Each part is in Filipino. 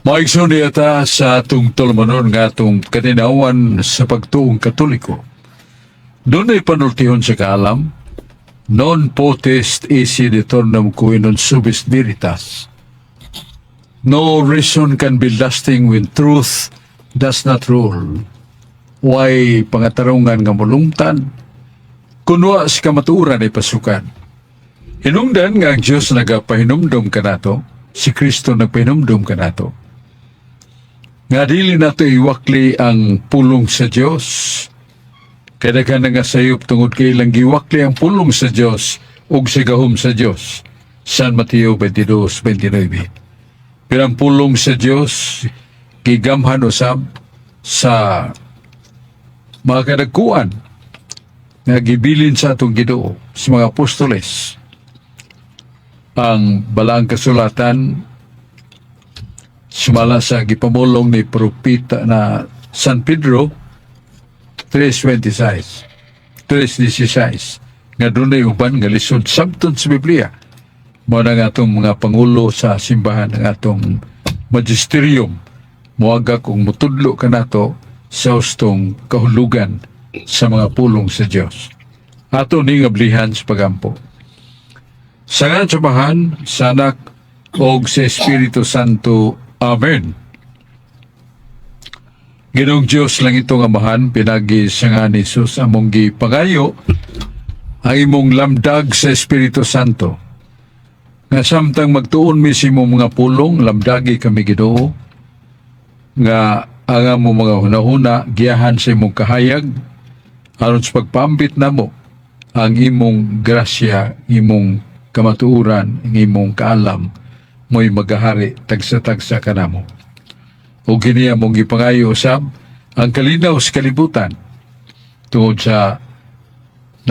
Maigsoon niyata sa atong tulumanon nga atong katinawan sa pagtuong Katoliko. Doon ay panultihon sa kaalam, non potest isi deternum cui non subis veritas. No reason can be lasting when truth does not rule. Why pangatarungan nga mulungtan, kunwa sa kamatuuran ay pasukan. Hinungdan nga ang Diyos nagapahinumdum ka nato, si Kristo nagpahinumdum ka nato. Nga dili nato iwakli ang pulong sa Diyos. Kaya ka nga sayop tungod kay ilang giwakli ang pulong sa Diyos ug sigahom sa Diyos. San Mateo 22:29. Pero ang pulong sa Diyos gigamhan usab sa mga kadagkuan nga gibilin sa atong Ginoo sa mga apostoles. Ang balaang kasulatan sumala sa gipamulong ni propeta na San Pedro 3:16 nga dunay uban nga lisod sabton sa Biblia. Mao na nga atong mga pangulo sa simbahan ng atong magisterium moaga kung mutudlo ka nato sa hustong kahulugan sa mga pulong sa Dios. Ato ning ablihan sa pagampo. Sa ngalan sa Amahan, sa Anak ug sa Espiritu Santo. Amen. Ginoong Diyos lang itong Amahan, pinagi sa nga ni Jesus among gipangayo ang imong lamdag sa Espiritu Santo. Nga samtang magtuon mi sa imong mga pulong, lamdagi kami Ginoo, nga ang among mga hunahuna, giyahan sa imong kahayag, aron sa pagpambit namo ang imong grasya, imong kamatuuran, ang imong kaalam, mo'y magahari tagsa-tagsa ka namo. O gini among gipangayo usab ang kalinaw sa kalibutan tungod sa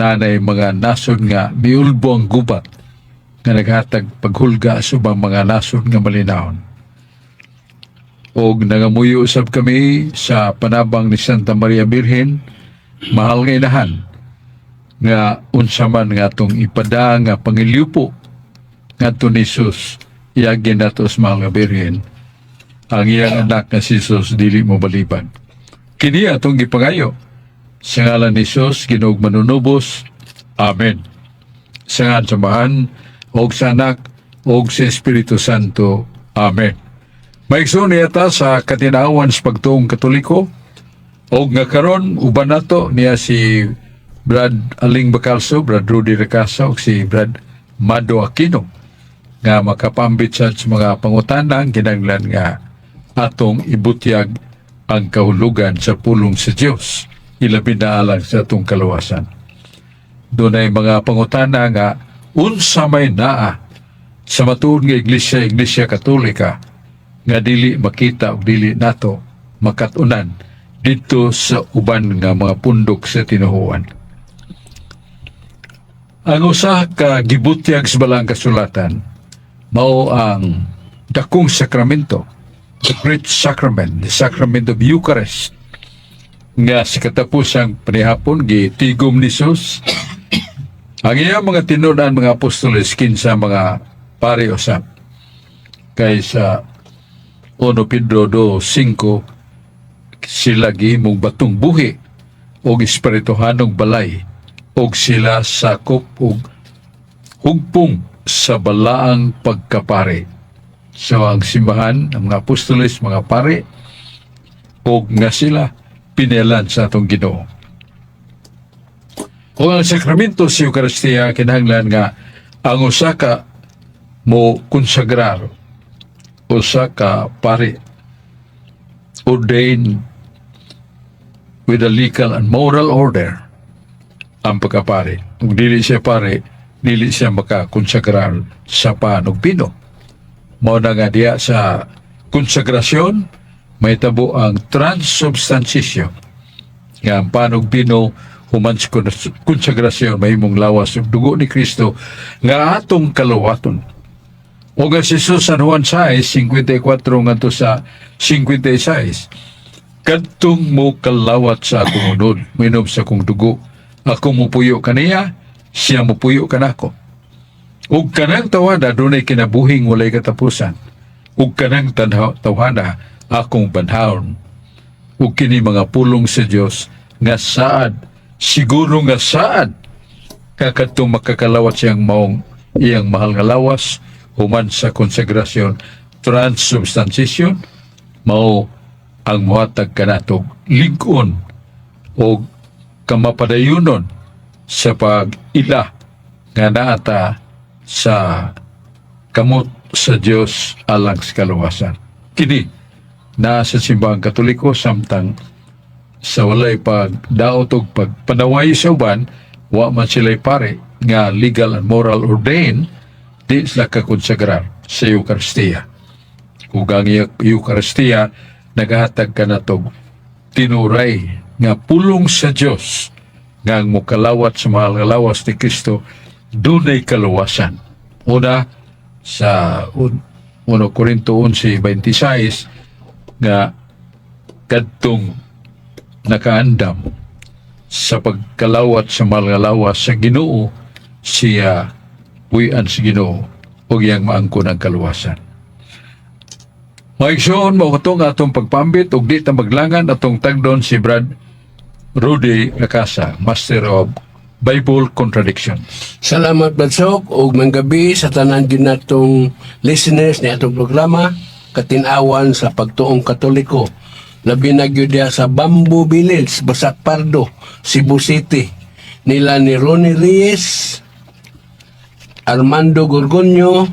nanay mga nasod nga miulbo ang gubat nga naghatag paghulga sa ubang mga nasod nga malinahon. O nangamuyo usab kami sa panabang ni Santa Maria Birhen, mahal nga inahan, nga unsa man nga atong ipada nga pangiliupo nga to ni Jesus, iagin nato sa mahal nga Birhen, ang iyang anak nga si Jesus dili mo baliban. Kini atong gipangayo sa ngalan ni Jesus, Ginoong Manunubos. Amen. Sa ngalan sa Amahan, og sa Anak, og sa Espiritu Santo. Amen. Maigsoon niyata sa katinawan sa pagtuong Katoliko, og nga karon uban nato niya si Brad Aling Bacalso, Brad Rudy Recasa, og si Brad Mado Aquino, nga makapambit sa mga pangutanang kinahanglan nga atong ibutyag ang kahulugan sa pulong sa Dios, ilabi na alang sa atong kaluwasan. Doon ay mga pangutana nga unsa may naa sa matuod nga Iglesia Katolika nga dili makita o dili nato makatunan dito sa uban nga mga pundok sa tinuhuan. Ang usa ka gibutyag sa balang kasulatan mao ang dakong sakramento, the Great Sacrament, the Sacrament of Eucharist, nga sa katapusang panihapon gitigom ni Jesus ang iyang mga tinunan mga apostoles kinsa mga pare usab kay sa 1 Pedro 2:5 sila gihimong batong buhi og espirituhanong balay og sila sakop og hugpong sa balaang pagkapare. So ang simbahan, ang mga apostoles, mga pare, og nga sila pinelan sa atong Ginoo. O ang sakramento sa Eucharistia kinahanglan nga ang usa ka mo konsagrar, usa ka pare, ordained with a legal and moral order ang pagkapare. Kung dili siya pare, dili siya makakonsagrar sa panugpino. Mao na nga diya sa konsagrasyon, may tabo ang transubstantiation. Nga ang panugpino, human sa konsagrasyon, may mong lawas ng dugo ni Kristo, nga atong kaluwaton. O nga si Jesus San Juan 6:54 ngadto sa 56, kadtong mo kalawat sa akong unod, minom sa akong dugo, ako mupuyo kaniya, siya mupuyo kanako. Ug kanang tawada dunay kinabuhing walay katapusan. ug kanang tawhana akong banhaon. Ug kini mga pulong sa Dios nga saad, siguro nga saad kakadtong makakalawat siyang maong iyang mahal nga lawas human sa konsegrasyon transubstantiation mao ang muhatag kanatong lig-on o kamapadayunon sa pag-ila nga naata sa kamot sa Dios alang sa kaluwasan. Kini na sa simbahang Katoliko samtang sa walay pagdaot og pagpanaway sa uban, wa man sila'y pare nga legal and moral ordained, di sila kakonsagrar sa Eucharistia. Ug ang Eucharistia nagahatag ka na tog tinuray nga pulong sa Dios nga ang mukalawat sa mahal nga lawas ni Kristo dunay kaluwasan. Una sa 1 Corinto 11:26 nga kadtong nakaandam sa pagkalawat sa mahal nga lawas sa Ginoo siya puy-an sa Ginoo ug iyang maangkon ang kaluwasan. Maigsoon mo itong atong pagpambit ug di ta maglangan atong tagdon si Brad Rudy Lacasa, Master of Bible Contradictions. Salamat Badsok ug manggabi sa tanan din natong listeners ni atong programa Katin-awan sa Pagtuong Katoliko. Labi na gyud diha sa Bamboo Village, Basak Pardo, Cebu City. Nila ni Ronnie Reyes, Armando Gorgonio,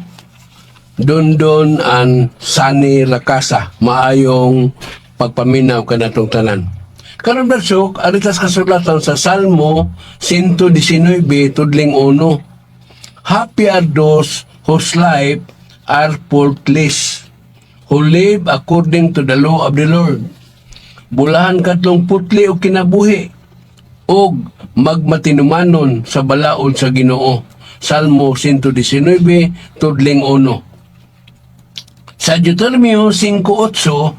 Dondon and Sunny Lacasa. Maayong pagpaminaw kanatong tanan. Karon Badsok, aritas kasulatan sa Salmo 119 tudling 1. Happy are those whose life are faultless, who live according to the law of the Lord. Bulahan katlong putli o kinabuhi, og magmatinumanon sa balaod sa Ginoo. Salmo 119 tudling 1. Sa Deuteronomio 5:8,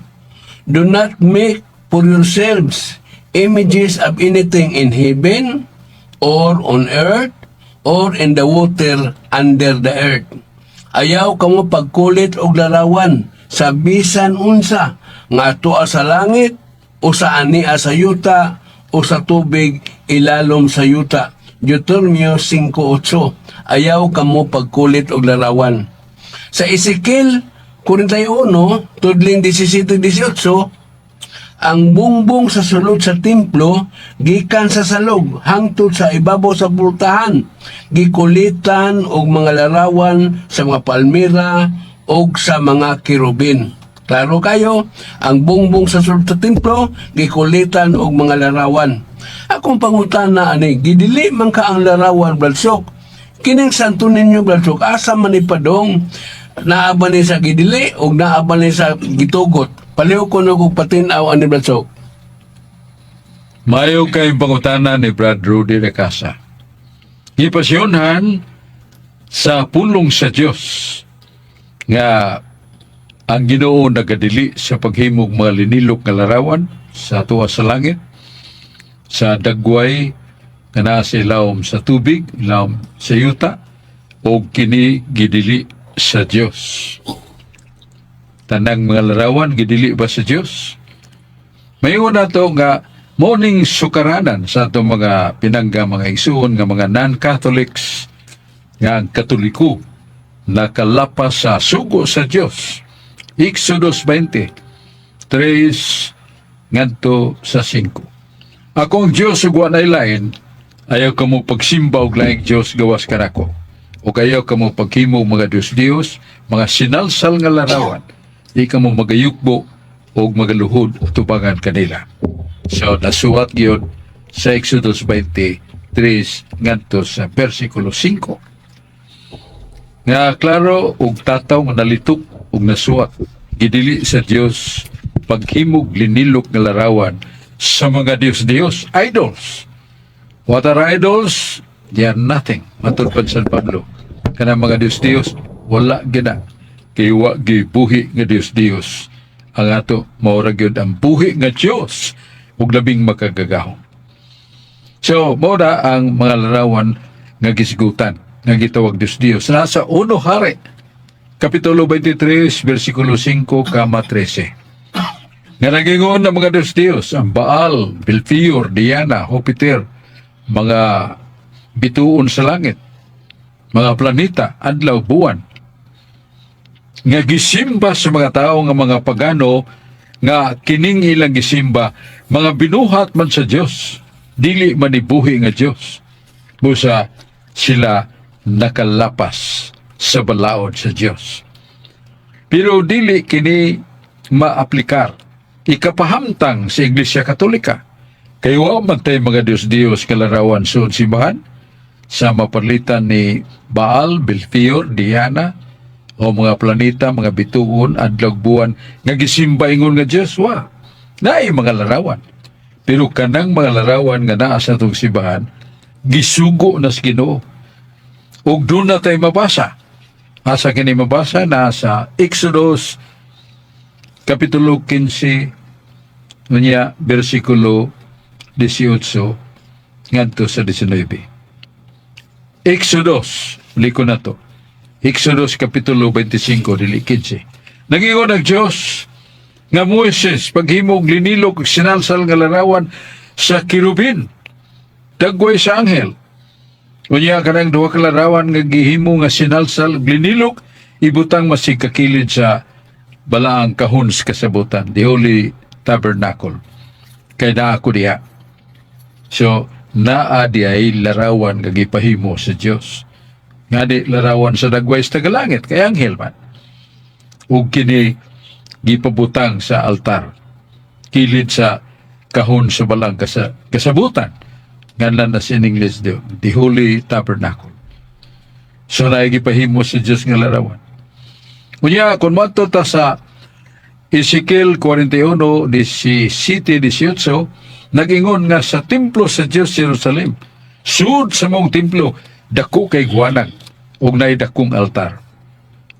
do not make for yourselves images of anything in heaven or on earth or in the water under the earth. Ayaw kamo pagkulit og larawan sa bisan unsa nga atoa sa langit o sa ania sa yuta o sa tubig ilalom sa yuta. Deuteronomio 5:8. Ayaw kamo pagkulit og larawan. Sa Ezekiel 41, tudling 17-18, ang bungbong sa sulod sa templo gikan sa salog hangtod sa ibabaw sa pultahan, gikulitan og mga larawan sa mga palmira og sa mga kirubin. Klaro kayo, ang bungbong sa sulod sa templo gikulitan og mga larawan. Akong pangutana ani, gidili man ka ang larawan Badsok. Kining santo ninyo Badsok, asa man ipadong naaba ni sa gidili o naaba ni sa gitugot. Paliw ko na kong patinaw ani Badsok. Mayo kay pangutana ni Brad Rudy Lacasa. Gipasyonhan sa pulong sa Dios nga ang Ginoo nagadili sa paghimog mga linilok nga larawan sa tuwa sa langit, sa dagway nga naa sa ilawom sa tubig, ilawom sa yuta, o kini gidili sa Dios. Tanang mga larawan gidili ba sa Dios? Mayon nato nga morning sukaranan sa ato mga pinangga mga igsoon nga mga non-Catholics nga ang Katoliko nakalapas sa sugo sa Dios. Exodus 20 3 ngadto sa 5. Akong Dios ug wa nay lain, ayaw kamo pagsimba og laing Dios gawas kanako. O kayo kamo paghimo mga Diyos-Diyos, mga sinalsal nga larawan, di kamo magayukbo o magaluhod tubangan kanila. So, nasuwat yun sa Exodus 23 ngadto sa versikulo 5. Nga klaro og tataw nga nalitok og nasuwat, gidili sa Dios paghimog linilok nga larawan sa mga Diyos-Diyos, idols. What are idols? They are nothing. Matulpad San Pablo. Kanang mga Diyos-Diyos, wala gina. Kaya wa gibuhi nga Diyos-Diyos. Ang ato, maurag yun ang buhi nga Diyos. Ug labing makagagahong. So, mauna ang mga larawan nga gisigutan, nga gitawag Diyos-Diyos. Nasa uno hari Kapitulo 23, versikulo 5, kama 13. Nga nagingon ng mga Diyos, ang Baal, Belfior, Diana, Jupiter, mga bituon sa langit, mga planeta, adlaw, buwan, nga gisimba sa mga tao nga mga pagano, nga kining ilang gisimba, mga binuhat man sa Diyos, dili manibuhi nga Diyos. Busa sila nakalapas sa balaod sa Diyos. Pero dili kini maaplikar. Ikapahamtang sa Iglesia Katolika. Kaya wa man tayo mga Diyos-Diyos kalarawan sa simbahan sa mapalitan ni Baal, Belfior, Diana, o mga planeta, mga bituon, adlaw, buwan, nga gisimba ingon nga Diyos, wa. Naay mga larawan. Pero kanang mga larawan nga naa sa itong simbahan, gisugo na sa Ginoo. Ug doon na tayo mabasa. Asa kini mabasa na sa Exodus Kapitulo 15, nunya, versikulo 18, ngadto sa 19. Exodus, liko na to. Exodus Kapitulo 25, dili 15. Nagingon ang Diyos, nga Moises, paghimog linilog sinalsal nga larawan sa kirubin, dagway sa anghel. Unya kanang duha ka larawan nga gihimo nga sinalsal linilog, ibutang masig kakilid sa balaang kahon sa kasabutan, the Holy Tabernacle. Kay naa ako diha. So, naa di ay larawan nga gipahimo sa Dios. Nga di larawan sa dagway sa tagalangit, kay anghel man. Ug kini gipabutang sa altar, kilid sa kahon sa balang kasabutan. Ngalan na in English the Holy Tabernacle. So, na gipahimo sa Dios nga larawan. Kunya, kung mato ta sa Ezekiel 41, 17, 18, nagingon nga sa templo sa Diyos Jerusalem, sud sa mong templo, dako kay guwanag, og nay dakong altar.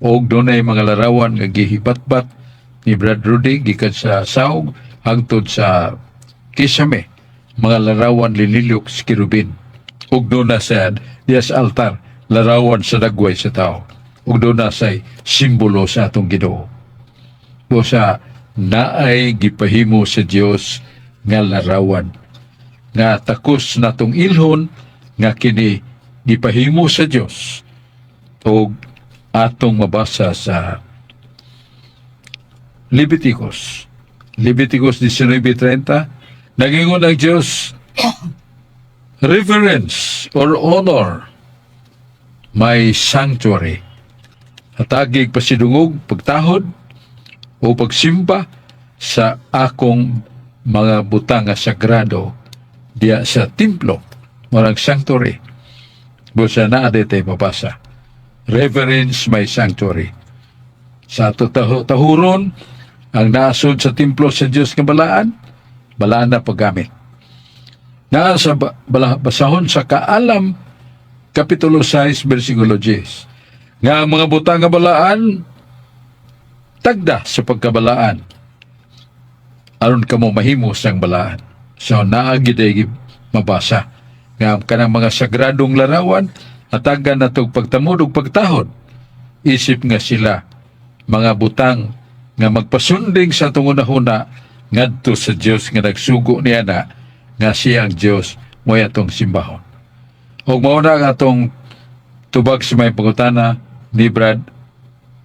Og doon ay mga larawan nga gihibat-bat ni Brad Rudy, gikan sa Saog, hangtod sa Kisame, mga larawan linilok sa kirubin. Og doon na sa dias altar, larawan sa dagway sa tao. Ug doon na say simbolo sa atong Ginoo. O sa naay gipahimo sa Dios nga larawan nga takos natong ilhon nga kini gipahimo sa Dios ug atong mabasa sa Leviticus 19:30, nagingon ang Dios, reverence or honor my sanctuary. Hatagig pasidungog, pagtahod, o pagsimba sa akong mga butang nga sagrado diya sa templo, marang sanctuary. Busa na aday tayo mabasa. Reverence my sanctuary. Sa ato tahuron, ang naasod sa templo sa Diyos nga balaan na paggamit. Naa sa basahon sa Kaalam, Kapitulo 6, versikulo 10. Nga ang mga butang nga balaan, tagda sa pagkabalaan. Aron ka mo mahimo sang balaan. So, naagiday mabasa. Nga kanang mga sagradong larawan, atagan na itong pagtamod o pagtahod. Isip nga sila, mga butang nga magpasunding sa itong unahuna, ngadto sa Diyos nga nagsugo niya na, nga siya ang Diyos, mo atong simbahon. O mauna nga itong tubag sa may pangutana ni Brad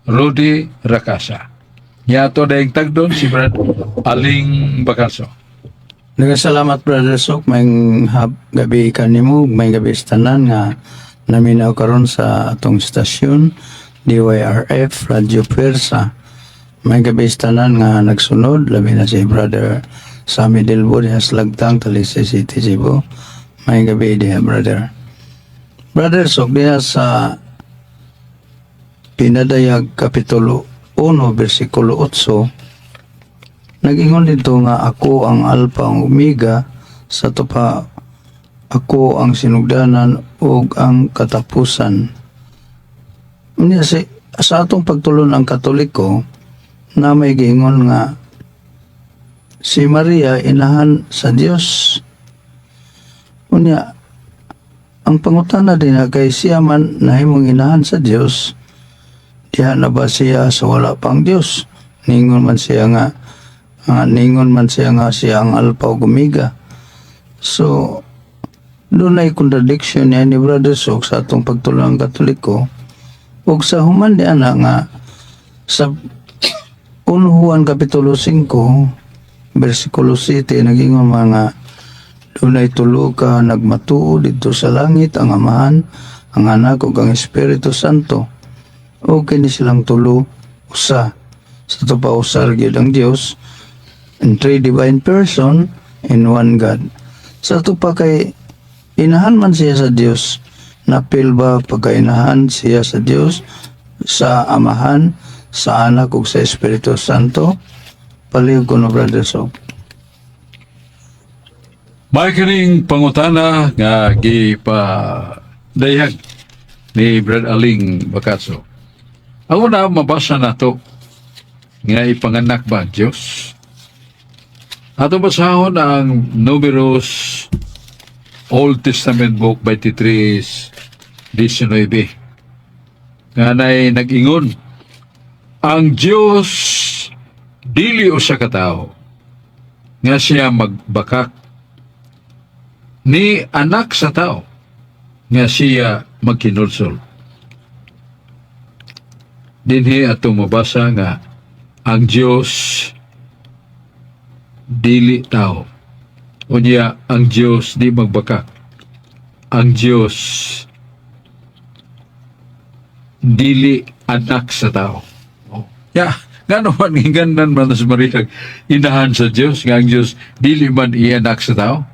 Rudy Rakasa. Yato na yung tagdon si Brad Aling Bakaso. Nagasalamat, Brother Sok, may gabi kanimo, may gabi istanan nga naminaw karon sa atong stasyon, DYRF, Radio Pwersa. May gabi istanan nga nagsunod, labi na si Brother Sammy Delbo, diha Slagtang, Talisay City, Cebu. May gabi diha, Brother. Brother Sok, diha sa Pinadayag Kapitulo 1, versikulo 8, nagingon dito nga ako ang Alpha ang Omega, sa tupa ako ang sinugdanan ug ang katapusan. Unya sa atong pagtulon ang Katoliko, na may gingon nga si Maria inahan sa Dios. Unya ang pangutana din na kay siya man nahimong inahan sa Dios, diha na ba siya sa wala pang Dios? Ningon man siya nga siya ang Alpha ug Omega. So doon ay contradiction niya ni Brother Sok sa atong pagtulong Katoliko ug sa human di ana nga sa 1 Juan Kapitulo 5 versikulo 7 nagingon mga dunay tulo ka nagmatuo dito sa langit, ang Amahan, ang Anak ug ang Espiritu Santo. O kini silang tulo usa. Sa tupa usar gyud ang Dios in three divine person in one God. Sa tupa kay inahan man siya sa Dios, napil ba pagkainahan siya sa Dios, sa Amahan, sa Anak ug sa Espiritu Santo? Palihog ko no, Brother Sok. May kining pangutana nga gipadayag ni Brad Aling Bakaso. Ako na mabasa na to nga ipanganak ba ang Diyos? Ato basahon ang Numeros Old Testament Book 23:19 nga na'y nag-ingon, ang Diyos dili usa ka tawo nga siya magbakak ni anak sa tao nga siya magkinulsol. Dinhi atong mabasa nga ang Diyos dili tao. Unya ang Diyos di magbakak. Ang Diyos dili anak sa tao. Ya, nga naman hinganan man sa Maria inahan sa Diyos, nga ang Diyos dili man ianak sa tao.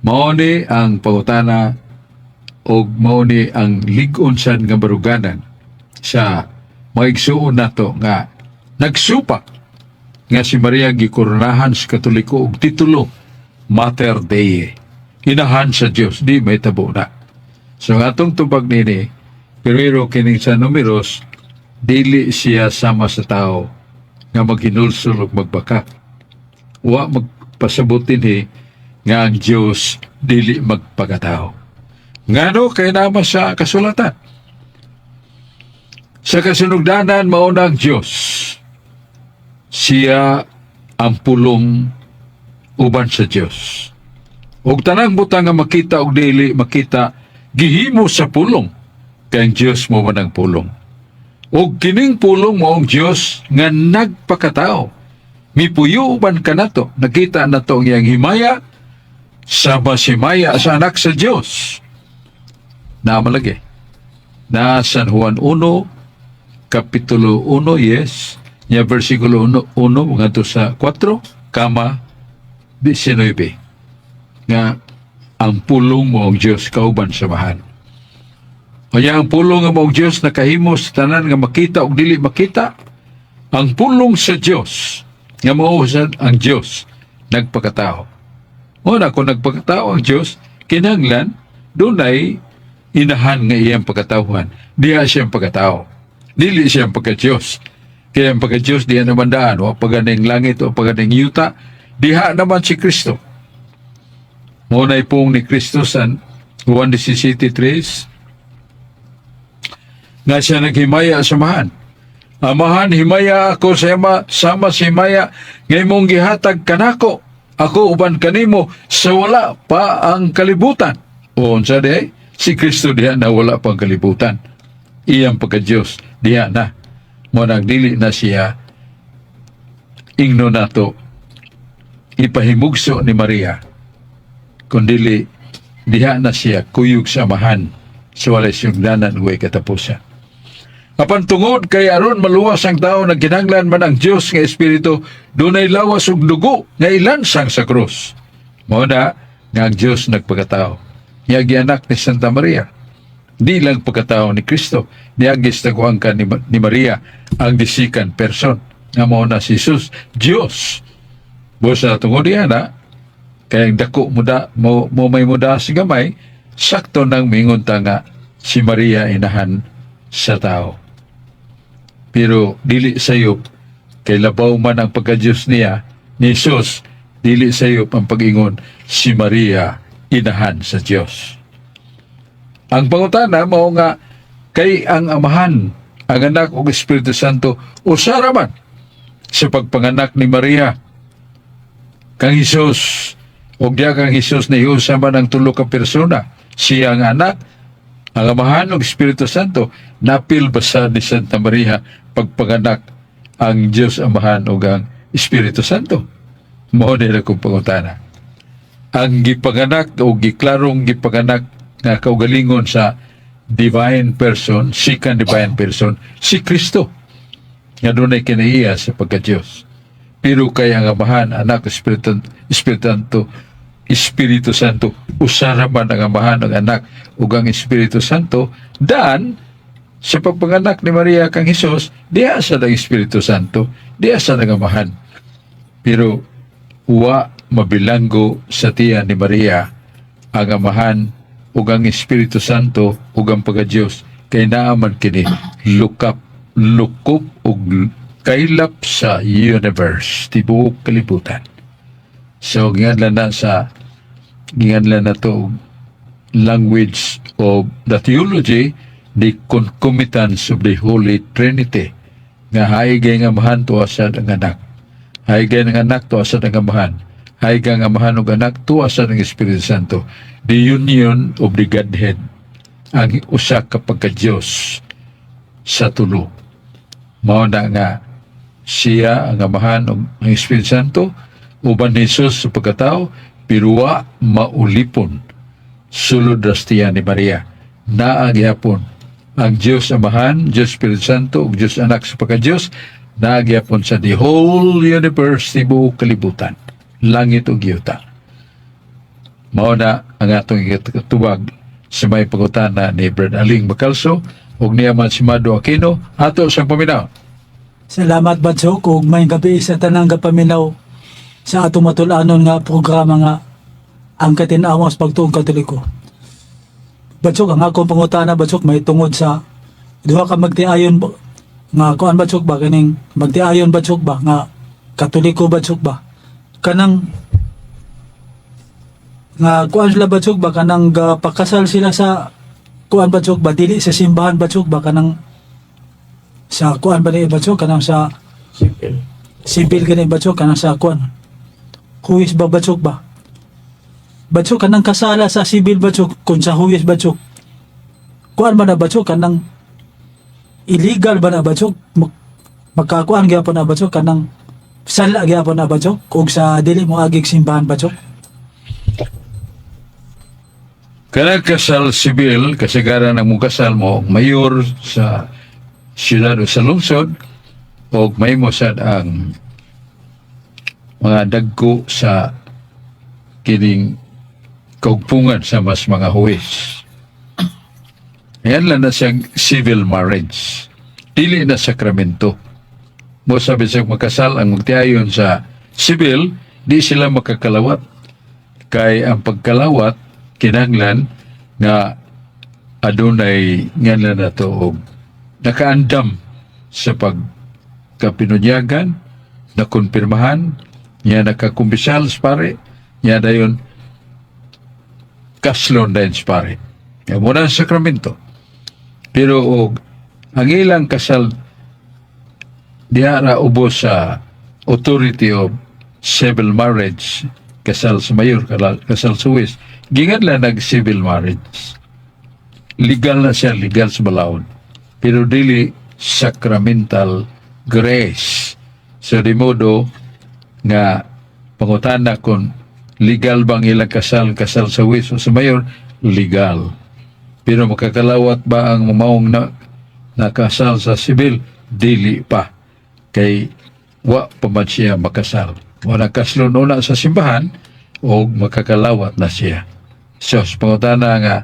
Mao ni ang pangutana o mao ni ang lig-unsan nga baruganan sa maigsuon nato nga nagsupak nga si Maria gikoronahan sa Katoliko og titulo Mater Dei, inahan sa Dios, di may tabo na. So atong tubag nini, pero kining sa Numeros dili siya sama sa tao nga maghinulsol ug magbakak. Wa magpasabot dinhi nga ang Diyos dili magpakatao. Ngano kay nama sa kasulatan? Sa kasunugdanan mauna ang Diyos. Siya ang pulong uban sa Diyos. Og tanang butang nga makita og dili makita gihimo sa pulong kay ang Diyos mo man ang pulong. Og kining pulong mo ang Diyos nga nagpakatao. Mipuyo uban kanato, nakita nato ang iyang himaya sama si Maya sa anak sa Diyos. Namalagi. Na San Juan 1, Kapitulo 1, yes, niya versikulo 1, mga to sa 4, kama 19. Nga, ang pulong mo ang Diyos kauban samahan. Kaya ang pulong nga mo ang Diyos nakahimo sa tanan nga makita o dili makita, ang pulong sa Diyos nga mausan ang Diyos nagpakatao. Una, kung nagpagkatao ang Diyos, kinahanglan, doon ay inahan nga iyang pagkatauhan. Diya siyang pagkatao. Dili siyang pagka-Diyos. Kaya ang pagka-Diyos, diya naman daan. O paganing langit o paganing yuta, diha naman si Kristo. Muna'y pong ni Kristo sa Juan 17:3, nga siya naghimaya sa mahan. Amahan, himaya ako sama si Maya, ngay mong gihatag kanako. Ako uban kanimo sa wala pa ang kalibutan. O unsa di si Kristo diha na wala pang kalibutan. Iyang pagka-Diyos diha na. Mo nagdili na siya ingno nato ipahimugso ni Maria. Kundili diha na siya kuyog sa amahan sa walay sugdanan way katapusan. Apan tungod kay aron maluwas ang tao na ginanglan man ang Dios nga Espiritu, dunay lawas ug dugo nga ilansang sa krus. Mao na nga ang Dios nagpakatao. Niya gianak ni Santa Maria. Di lang pagkatao ni Kristo, niya gistaguangkan ni Maria ang disikan person nga mao na si Jesus, Dios. Busa tungod diha na kay ang dako mo may muda sa gamay, sakto nang mingon ta nga si Maria inahan sa tao. Pero dili sayop kay labaw man ang pagka-Diyos niya ni Jesus, dili sayop ang pag-ingon si Maria inahan sa Diyos. Ang pangutana mao nga kay ang amahan ang anak ug Espiritu Santo usara man sa pagpanganak ni Maria kang Hesus. Og diya kang Hesus na iusa man ang tulo ka persona, siya ang anak, ang Amahan ug Espiritu Santo. Napil basa ni Santa Maria pagpanganak ang Dios Amahan ug ang Espiritu Santo? Mao nila kong pangutana. Ang gipanganak o giklarong gipanganak nga kaugalingon sa divine person, second divine person, si Kristo. Nga dunay kinaiya sa pagka-Diyos. Pero kay ang Amahan, Anak, Espiritu Santo, usara man ang Amahan, ang Anak, ug ang Espiritu Santo, daan sa pagpanganak ni Maria kang Hesus, diya sa ng Espiritu Santo, diya sa ng Amahan. Pero wa mabilanggo sa tiyan ni Maria ang Amahan ug ang Espiritu Santo ug ang pagka-Dios, kay naaman kini lukop ug kaylap sa universe, tibuok kalibutan. So ginganlan na to language of the theology, the concomitance of the Holy Trinity, nga haigay nga Amahan tuwa sa ang anak, haigay ng anak tuwa sa ang Amahan, haigay ang Amahan ug anak tuwa sa ang Espiritu Santo, the union of the Godhead, ang usa ka pagka-Dios sa tulo. Mao na nga siya ang Amahan ug ang Espiritu Santo uban ni Hesus sa pagkatao, pero wa maulipon sulod rastiya ni Maria. Naagyapon ang Diyos Amahan, Diyos Espiritu Santo ug Diyos Anak sa pagka-Diyos, naagyapon sa the whole universe, tibuok kalibutan, langit ug yuta. Mao na ang atong ikatubag sa may pangutana ni Brad Aling Bacalso ug niya man si Mado Aquino ato sa paminaw. Salamat Badsok ug may gabi sa tanang gapaminaw sa atong matulanon nga programa nga ang katinawa sa pagtuong Katoliko. Badsok, ang akong pangutana Badsok may tungod sa duha ka magtiayon nga kuan Badsok ba kaning magtiayon Badsok ba nga Katoliko Badsok ba kanang nga kuan sila Badsok ba kanang pakasal sila sa kuan Badsok ba dili sa simbahan Badsok ba kanang sa kuan ba ni Badsok kanang sa sibil gani Badsok kanang sa kuan huwis ba Badsok ba Badsok kanang kasala sa sibil Badsok kung sa huwis Badsok kuan ba na Badsok kanang illegal ba na Badsok magkakuan gyapon na Badsok kanang sala gyapon na Badsok ug sa dili mo agig simbahan Badsok. Kanang kasal sibil, kasagaran ng mong kasal mo, mayor sa siyudad o sa lungsod, o may mo sad ang mga dagko sa kining kaugpungan sa mas mga huwis. Yan lang na siyang civil marriage. Dili na sakramento. Mo sabi sa magkasal ang magtiayon sa civil, di sila makakalawat. Kay ang pagkalawat, kinanglan nga adunay ngalan na to og nakaandam sa pagkapinunyagan, nakonpirmahan, niya nakakumbisal sa pare, niya dayon kaslon dayon sa pare. Yan muna ang sakramento. Pero og ang ilang kasal diara ubos sa authority of civil marriage, kasal sa mayor, kasal sa huwis, gingan lang nag-civil marriage. Legal na siya, legal sa balaod. Pero dili sacramental grace. So di modo nga pangutana kung legal bang ilang kasal sa huwis o sa mayor, legal. Pero makakalawat ba ang mamaong nakasal sa civil? Dili pa. Kay wa pa man siya makasal. Wala kaslon una sa simbahan o makakalawat na siya. So, pangutana nga,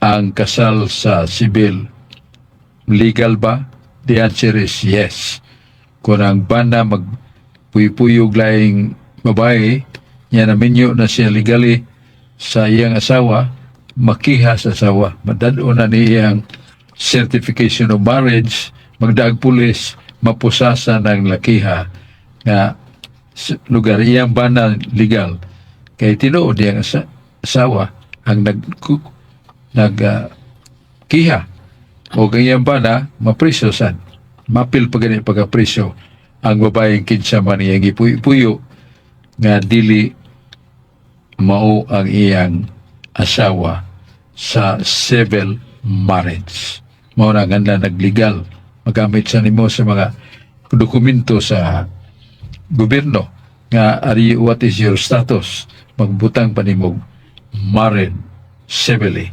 ang kasal sa sibil, legal ba? The answer is yes. Kung ang banda magpuypuyog laing babae, niya naminyo na siya legally sa iyang asawa, makiha sa asawa. Madado na niyang certification of marriage, magdaag pulis, mapusasa ng lakiha nga lugar iyang bana legal. Kay tinuod iyang asawa ang kiha o ganyan ba na mapriso sad. Mapil pa ganit pagkapriso ang babaeng kinsa man iyang ipuyo nga dili mao ang iyang asawa sa civil marriage. Mao na ganda nagligal magamit sa nimo sa mga dokumento sa gobyerno nga ari what is your status, magbutang pa nimo married civilly.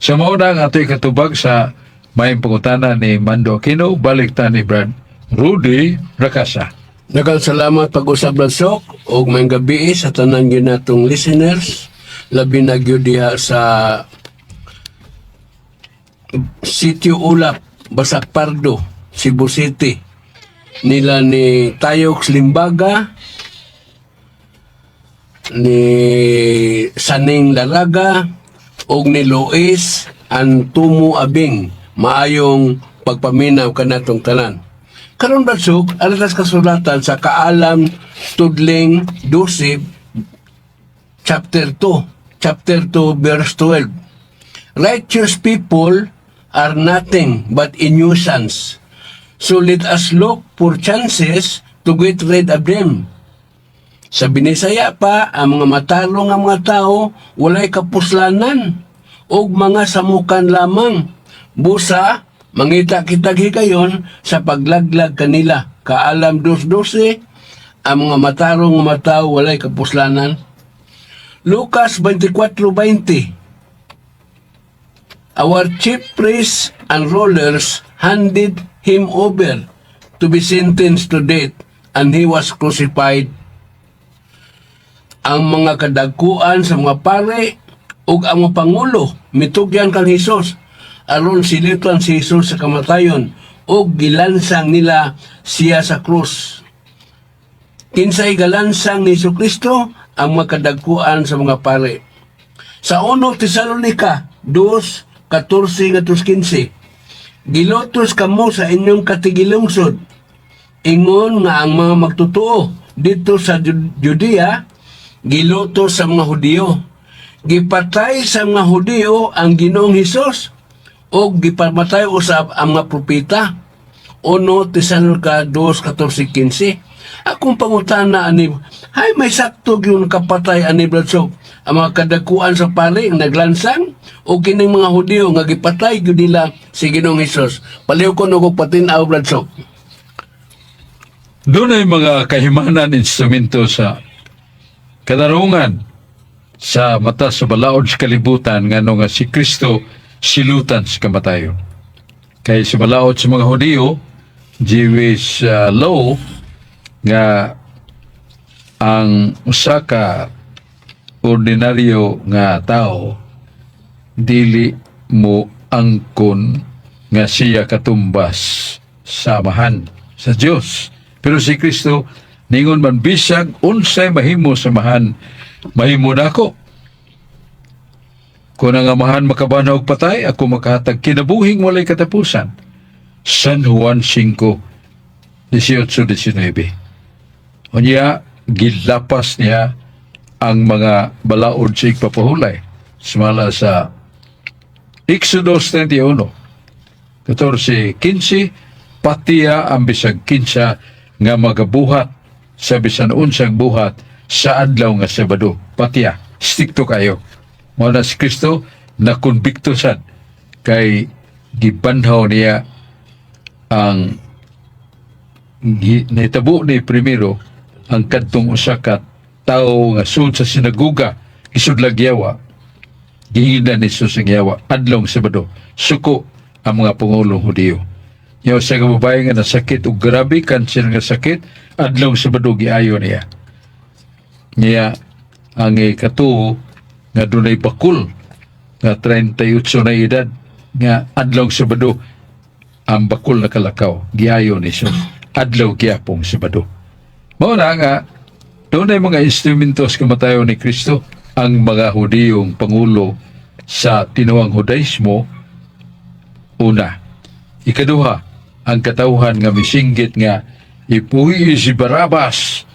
Sa mao na ang ato'y katubag sa may pangutana ni Mando Aquino, balik ta ni Brad Rudy Rakasa. Daghang salamat pag-usab Bradsok og may gabi sa tanan gyud natong listeners, labi na gyud diha sa Sitio Ulap, Basak Pardo, Cebu City. Nila ni Tayox Limbaga, ni Saning Laraga, og ni Lois Antumo Abing. Maayong pagpaminaw kanatong tanan. Karon Bradsok, alatas kasulatan sa Kaalam Tudling 12, chapter 2 verse 12. Righteous people are nothing but a nuisance. So let us look for chances to get rid of them. Sa Binisaya pa, ang mga matarong nga mga tao walay kapuslanan og mga samukan lamang. Busa, mangita kitag higayon sa paglaglag kanila. Kaalam 2:12, ang mga matarong nga mga tao walay kapuslanan. Lucas 24:20. Our chief priests and rulers handed him over to be sentenced to death, and he was crucified. Ang mga kadagkuan sa mga pare ug ang mga pangulo mitugyan kang Hesus aron silitan si Hesus sa kamatayon ug gilansang nila siya sa krus. Kinsay galansang ni Jesucristo ang mga kadagkuan sa mga pare. Sa 1 Tesalonica 2:14-15, gilotos kamo sa inyong katigilungsod, ingon nga ang mga magtutuo dito sa Judea, gilotos sa mga Hudiyo. Gipatay sa mga Hudiyo ang Ginoong Hesus o gipamatay usab ang mga propeta. 1 Tesalonica 2:14-15. Akong pangutana ani, hay may sakto gyud kapatay ani Bradsok. Ang mga kadakuan sa pare ang naglansang o kining mga Hudiyo nga gipatay gyud nila si Ginoong Hesus. Paliw ko og patinaw Bradsok. Doon ay mga kahimanan instrumento sa kadarungan sa mata sa balaod sa kalibutan nga nga si Kristo silutan sa kamatayon. Kay sa balaod sa mga Hudiyo, Jewish law nga ang usa ka ordinaryo nga tao dili mo angkon nga siya katumbas sa amahan sa Dios. Pero si Kristo ningon man bisag unsay mahimo sa amahan, mahimo nako. Kung ang amahan makabanhaw og patay, ako makahatag kinabuhing walay katapusan. San Juan 5:18-19. Unya, gilapas niya ang mga balaod sa igpapahulay. Sumala sa Exodus 31:14-15, patiya ang bisag kinsa nga magabuhat sa bisan unsang buhat sa adlaw nga Sabado. Patiya, stikto kayo. Muna si Kristo na konbikto sad kay gibanhaw niya ang nitabo ni primero ang kadtong usa ka tawo nga sud sa sinaguga isudlag yawa gihingan ni Jesus ang yawa adlaw Sabado suko ang mga pangulong Hudiyo. Yaw sa kababae nga nasakit og grabe kanser nga sakit adlaw Sabado giayo niya. Niya ang ikatuo nga dunay bakul nga 38 na edad nga adlaw Sabado ang bakul na kalakaw giayo ni Jesus adlaw gyapong Sabado. Mao na nga doon ay mga instrumentos kamatayon ni Kristo ang mga Hudiyong pangulo sa tinuang Judaismo. Una, ikaduha, ang katawhan nga misinggit nga ipuhi si Barabas,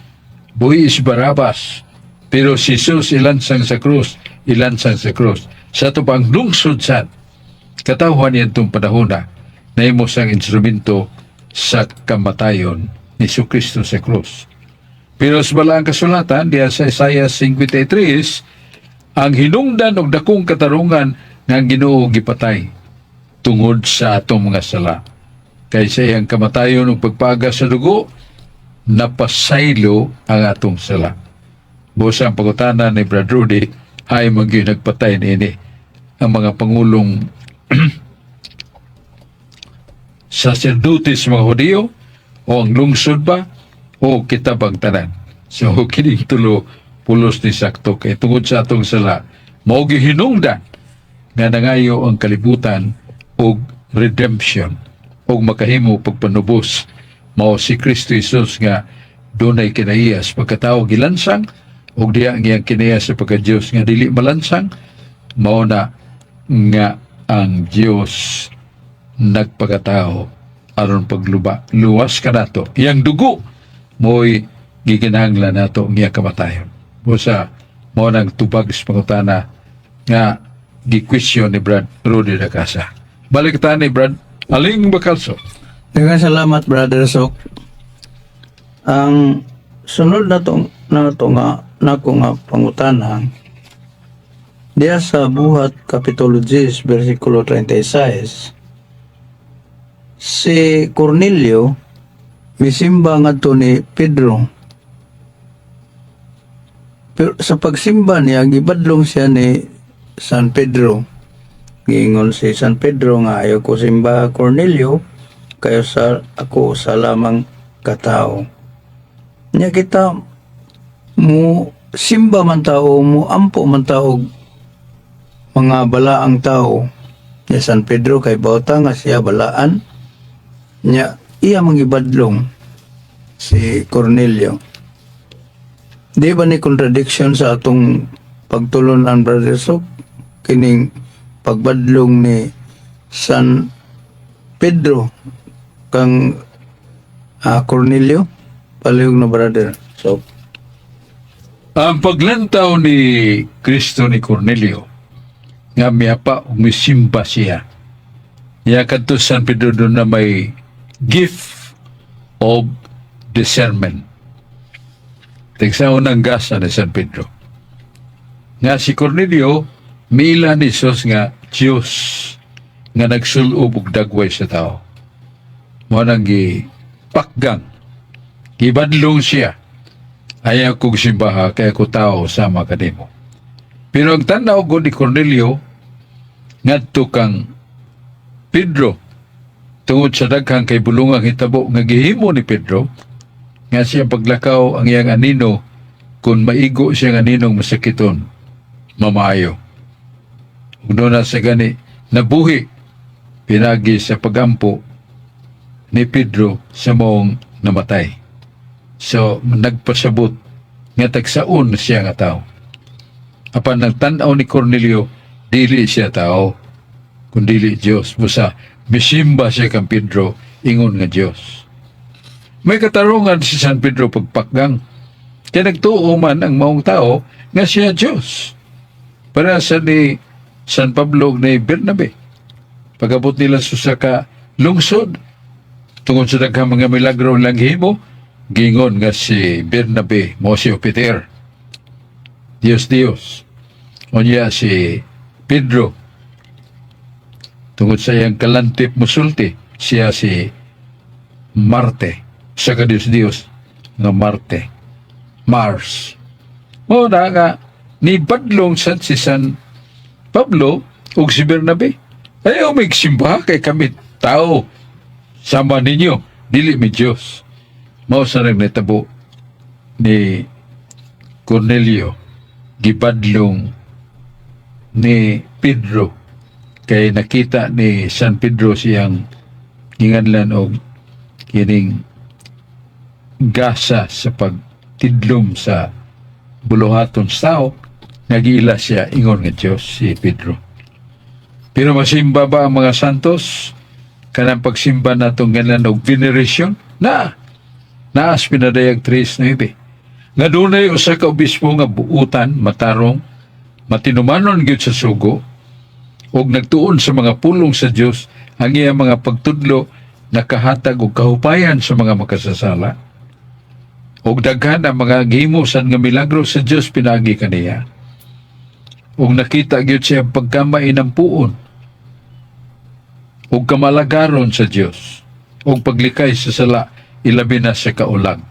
buhi si Barabas, pero si Jesus ilansang sa krus. Sa ito pang lungsod sad Katawhan niya itong panahon na imo sang instrumento sa kamatayon ni Kristo sa krus. Pero sa balaang kasulatan, diya sa Isaiah 53, ang hinungdan og dakong katarungan nga ang Ginoo gipatay tungod sa atong mga sala. Kay sa iyang kamatayon ug pagpaga sa dugo, napasaylo ang atong sala. Busa ang pangutana ni Brad Rudy ay maging nagpatay niini ang mga pangulong sacerdotes sa mga Hudiyo o ang lungsod ba o kitabang tanan. So kining tulo pulos ni sakto kay tungod sa atong sala mao gihinungdan nga nangayo ang kalibutan og redemption og makahimo pagpanubos mao si Kristo Jesus nga dunay kinahiyas pagkatao gilansang og diya ang iyang kinahiyas sa pagka-Dios nga dili malansang mao na nga ang Dios nagpagkatao aron pagluba luwas ka nato iyang dugo mo'y giginahanglan nato ang iyang kamatayon. Busa mao nang tubag sa pangutana nga gi-question ni Brad Rudy Dacasa. Balik ta ni Brad Aling Bakalso. Daghang salamat, Brother Sok. Ang sunod na to nga nako nga pangutana diya sa Buhat Kapitulo 10 versikulo 36, si Cornelio misimba ngadto ni Pedro. Pero sa pagsimba niya gibadlong siya ni San Pedro. Giingon si San Pedro nga ayaw ko simba Cornelio kayo sa ako sa lamang katao. Nya kita mo simba man tao mo ampo man tao mga balaang tao. Nya San Pedro kay bauta nga siya balaan. Nya iya mangibadlong si Cornelio. Di ba ni contradiction sa atong pagtulunan, Brother Sok? Kining pagbadlong ni San Pedro kang Cornelio? Palihog na, Brother Sok. Ang paglantaw ni Kristo ni Cornelio nga miyapa umisimba siya. Ya kadto San Pedro doon na may gift of discernment. Tigsa unang gasa ni San Pedro. Nga si Cornelio, miila ni Sos nga Diyos nga nagsulob og dagway sa tao. Mo nang gipakgang. Gibadlong siya. Ayaw kong simbaha kaya ko tao sama kanimo. Pero ang tanaw ko ni Cornelio, ngadto kang Pedro, tungod sa daghang kay bulungang hitabo nga gihimo ni Pedro, nga siya paglakaw ang iyang anino kung maigo siya ng aninong masakiton, mamaayo. Kung doon na sa gani, nabuhi, pinagi sa pagampo ni Pedro sa maong namatay. So, nagpasabot nga tagsaon siya nga tao. Apan nagtanaw ni Cornelio, dili siya tao, kundi Diyos. Busa, misimba siya kang Pedro, ingon nga Diyos. May katarungan si San Pedro pagpakgang. Kaya nagtuo man ang maong tao nga siya Diyos. Para sa ni San Pablo ni Bernabe. Pagabot nila sa ka lungsod, tungod sa daghang mga milagro lang himo, gingon nga si Bernabe, mo si Peter. Diyos. O niya si Pedro. Tungod sa iyang kalantip musulti, siya si Marte. Sa kadiyos-diyos nga Marte. Mars. O na nga, ni badlong sad si San Pablo ug si Bernabe. Ayaw may simba kay kami tao. Sama ninyo, dili mi Diyos. Mao sa nagnitabo ni Cornelio, gibadlong ni Pedro. Kay nakita ni San Pedro siyang ginganlan og kining gasa sa pagtidlom sa buluhaton sa tao, nagila siya ingon nga Diyos si Pedro. Pero masimba ba ang mga santos? Kanang pagsimba natong ganlan og veneration? Naas pinadayag 3:9. Nga dunay usa ka obispo nga buutan, matarong, matinumanon gyud sa sugo, og nagtuon sa mga pulong sa Dios ang iyang mga pagtudlo nakahatag og kahupayan sa mga makasasala. Og daghan ang mga gihimusan nga milagro sa Dios pinagi kaniya. Og nakita gyud siya ang pagkamainampuon og kamalagaron sa Dios og paglikay sa sala ilabi na sa kaulag.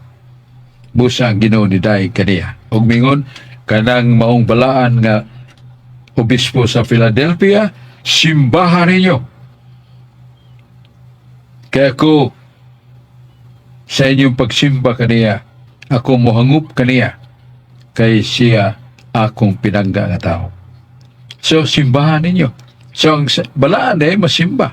Busa ang Ginoo ni Day kaniya. Og mingon kanang maong balaan nga obispo sa Philadelphia, simbahan ninyo. Kaya ko sa inyong pagsimba kaniya, ako mohangup kaniya kay siya akong pinangga nga tao. So simbahan ninyo. So ang balaan ay masimba.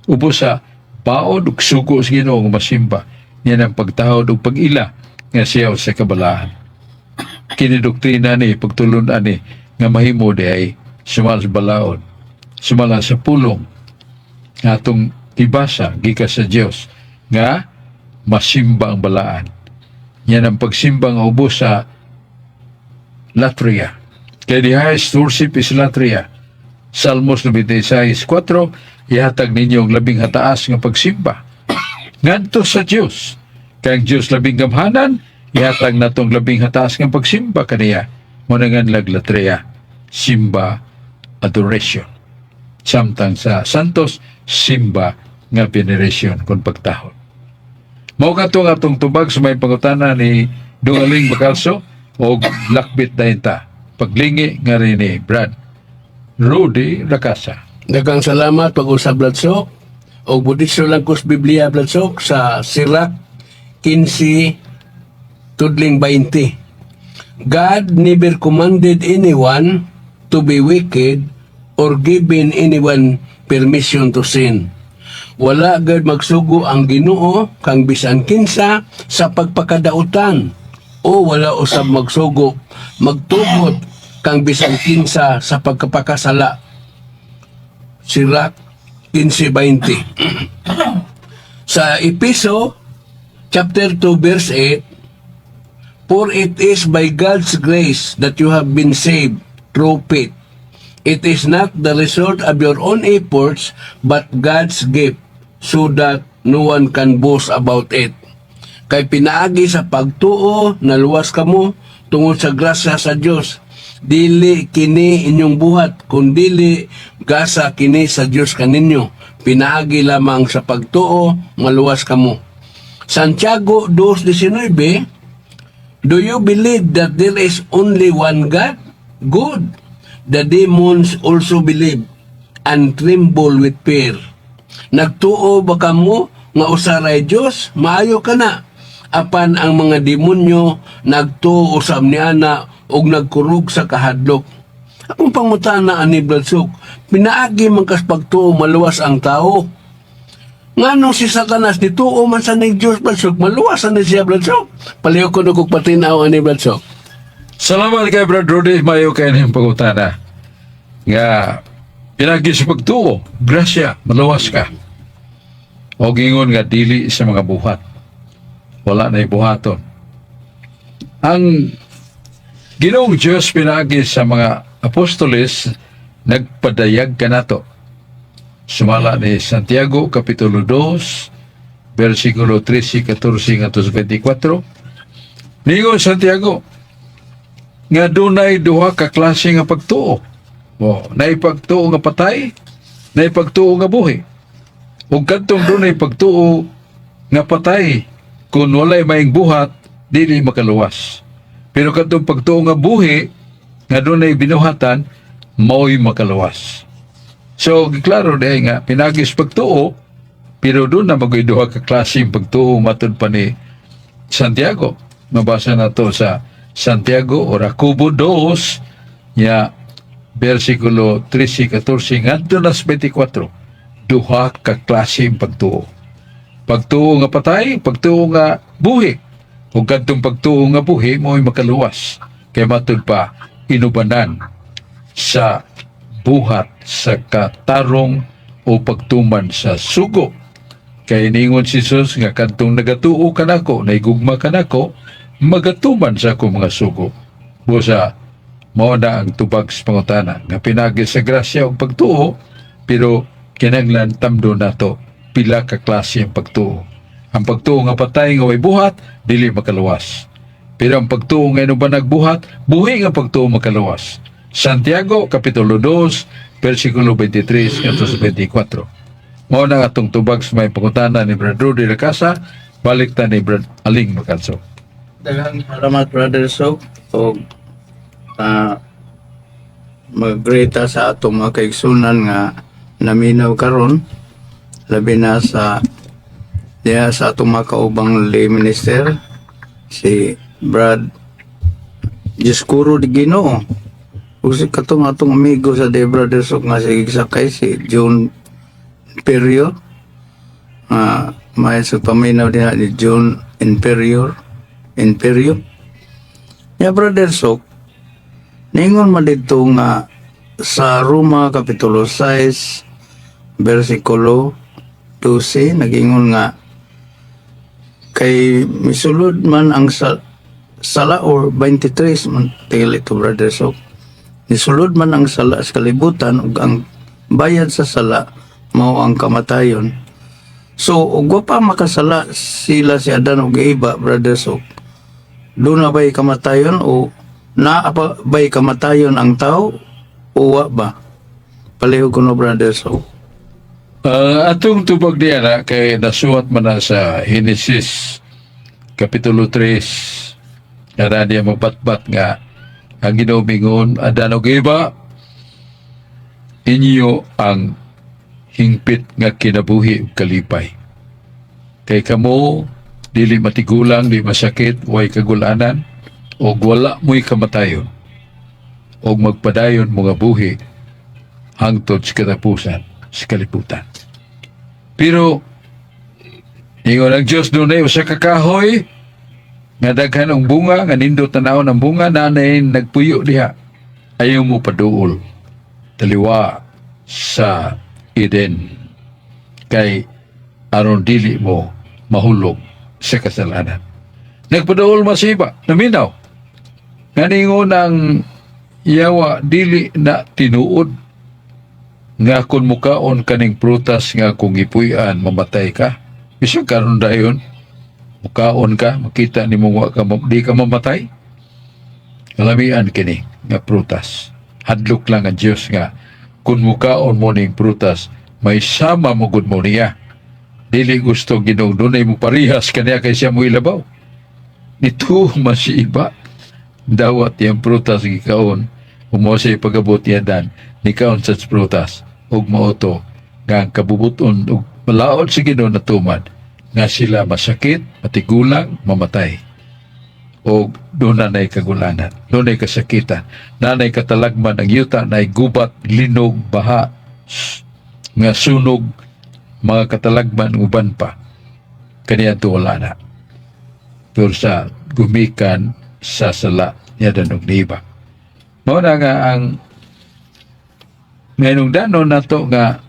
Ubo sa paod ug sugo sa Ginoo nga masimba. Yan ang pagtahod ug pag-ila nga siya sa kabalaan. Kinidoktrina ni pagtulunan ni nga mahimo di ay sumala sa balaod, sumala sa pulong nga atong ibasa gikas sa Dios nga masimba ang balaan. Yan ang pagsimba nga ubos sa latria. Kaya the highest worship is latria. Salmos 96:4, ihatag ninyo ang labing hataas nga pagsimba ngadto sa Dios. Kaya ang Dios labing gamhanan, ihatag natong labing hataas nga pagsimba kaniya. Muna nga latria, simba, adoration. Samtang sa Santos, simba nga veneration kung pagtahon. Mao kato nga atong tubag sa may pangutana ni Dungaling Bacalso o Lakbit Dahinta. Paglingi nga rin ni Brad Rudy Lacasa. Daghang salamat pag-usab Bladsok o budisyo lang kus Biblia Bladsok sa Sirach 15 tudling 20. God never commanded anyone to be wicked or given anyone permission to sin. Wala gad magsugo ang Ginoo kang bisan kinsa sa pagpakadautan o wala usab magsugo magtugot kang bisan kinsa sa pagkapakasala. Sirach 15:20. Sa Episo chapter 2 verse 8, for it is by God's grace that you have been saved through faith. It is not the result of your own efforts, but God's gift, so that no one can boast about it. Kay pinaagi sa pagtuo, naluwas kamo tungod sa grasya sa Dios. Dili kini inyong buhat, kundili gasa kini sa Dios kaninyo. Pinaagi lamang sa pagtuo, maluwas kamo. Santiago 2:19, do you believe that there is only one God? Good. The demons also believe and tremble with fear. Nagtuo ba kamo nga usaray Dios? Maayo ka na. Apan ang mga demonyo nagtuo usab niana og nagkurog sa kahadlok. Akong pangutana ani Bladsok, pinaagi man kas pagtuo maluwas ang tao. Ngano si Satanas nituo man sa ning Dios Bladsok, maluwas ani siya Bladsok. Paliw ko kog patinaw ani Bladsok. Salamat kay Brad Rudy, mayo kayo ng pagutana. Nga, pinagi sa pagtuo, grasya, malawas ka. O gingon nga dili sa mga buhat. Wala na ibuhaton. Ang Ginoong Diyos pinagi sa mga apostoles, nagpadayag ka na to. Sumala ni Santiago, Kapitulo 2, versikulo 13, 14, 24. Ningon Santiago, nga dunay duha ka klase nga pagtuo. Naipagtuo nga patay, naipagtuo nga buhi. Ug kadtong dunay pagtuo nga patay, kung walay maing buhat, dili makaluwas. Pero kadtong pagtuo nga buhi, nga dunay binuhatan, mao'y makaluwas. So, giklaro dahil nga, pinagis pagtuo, pero doon na duha ka klase pagtuo matod pa ni Santiago. Mabasa na to sa Santiago o Jacobo 2, ya versikulo 13, 14, ngadto na 24, duha ka klase pagtuo. Pagtuo nga patay, pagtuo nga buhi. Kung kadtong pagtuo nga buhi, mo'y makaluwas. Kaya matod pa, inubanan sa buhat sa katarong o pagtuman sa sugo. Kaya ningon si Jesus nga kadtong nagatuo kanako, naigugma kanako, magatuman sa akong mga sugo. Busa, Mao na ang tubag sa pangutana nga pinagi sa grasya og pagtuo, pero kinahanglan tamdo nato pila ka klase ang pagtuo. Ang pagtuo nga patay nga way buhat dili makaluwas, pero ang pagtuo nga inuban nagbuhat buhi nga pagtuo makaluwas. Santiago kapitulo 2 versikulo 23 hangtod 24. Mao na atong tubag sa may pangutana ni Brad Rudy Lacasa. Balik ta ni Brad Aling Makalso. Daghang salamat, Brother Sok. O magreta sa atong mga kaigsunan nga naminaw karon, labi na sa diya sa atong mga kaubang lay minister, si Brad Giscuro de Ginoo. Ug si katong atong amigo sa de Brother Sok nga si sakay si John Imperio. May sa paminaw din ni John Imperio. Ya, Brother Sok, ningon man dito nga sa Roma Kapitulo 6 versikulo 12 nagingon nga kay misulod man ang sala or 23 man tigil ito, Brother Sok. Misulod man ang sala sa kalibutan ug ang bayad sa sala mao ang kamatayon. So, ug wa pa makasala sila si Adan ug Eva, Brother Sok. Doon na ba'y kamatayon o naa pa ba'y kamatayon ang tao o wa ba? Paliho ko no, Brother Sok. Atong tubag diya na kay nasuwat man na sa Genesis kapitulo 3 na niya mabatbat nga ang ginumingon Adan ug Eva, inyo ang hingpit nga kinabuhi ug kalipay. Kay kamo dili matigulang, di masakit, way kagulanan, o wala mo'y kamatayon, o magpadayon mga buhi hangtod sa katapusan, sa kaliputan. Pero, ingon ang Diyos doon ay usa ka kahoy, nga daghan ang bunga, nga nindot tanaw ng bunga, nanay nagpuyo diha. Ayaw mo paduol, taliwa sa Eden, kay aron dili mo mahulog sa kasalanan. Nagpadaol masiba, naminaw. Nganingon ang yawa dili na tinuod nga kung mukaon kaning prutas nga kung ipuy-an mamatay ka. Bisag karon dayon mukaon ka, makita ni mo di ka mamatay. Kalamian kini nga prutas. Hadlok lang ang Dios nga kung mukaon mo ning prutas may sama mo gud mo niya. Dili gusto Ginoo dunay mo parihas kaniya kay siya mo ilabaw. Nito masiba. Dawat yang prutas gikaon, umosay pagabot yan ni kaon sa prutas ug maoto nga ang kabubuton ug malaod sa Ginoo na tumad nga sila masakit, matigulang, mamatay. O doon nanay kagulanan, doon ay kasakitan, nanay katalagman ang yuta na gubat, linog, baha, nga sunog, mga katalagman uban pa kaniya tuwala na pero sa gumikan sa sala niya danong niba. Mao na nga ang ngayong danon nato nga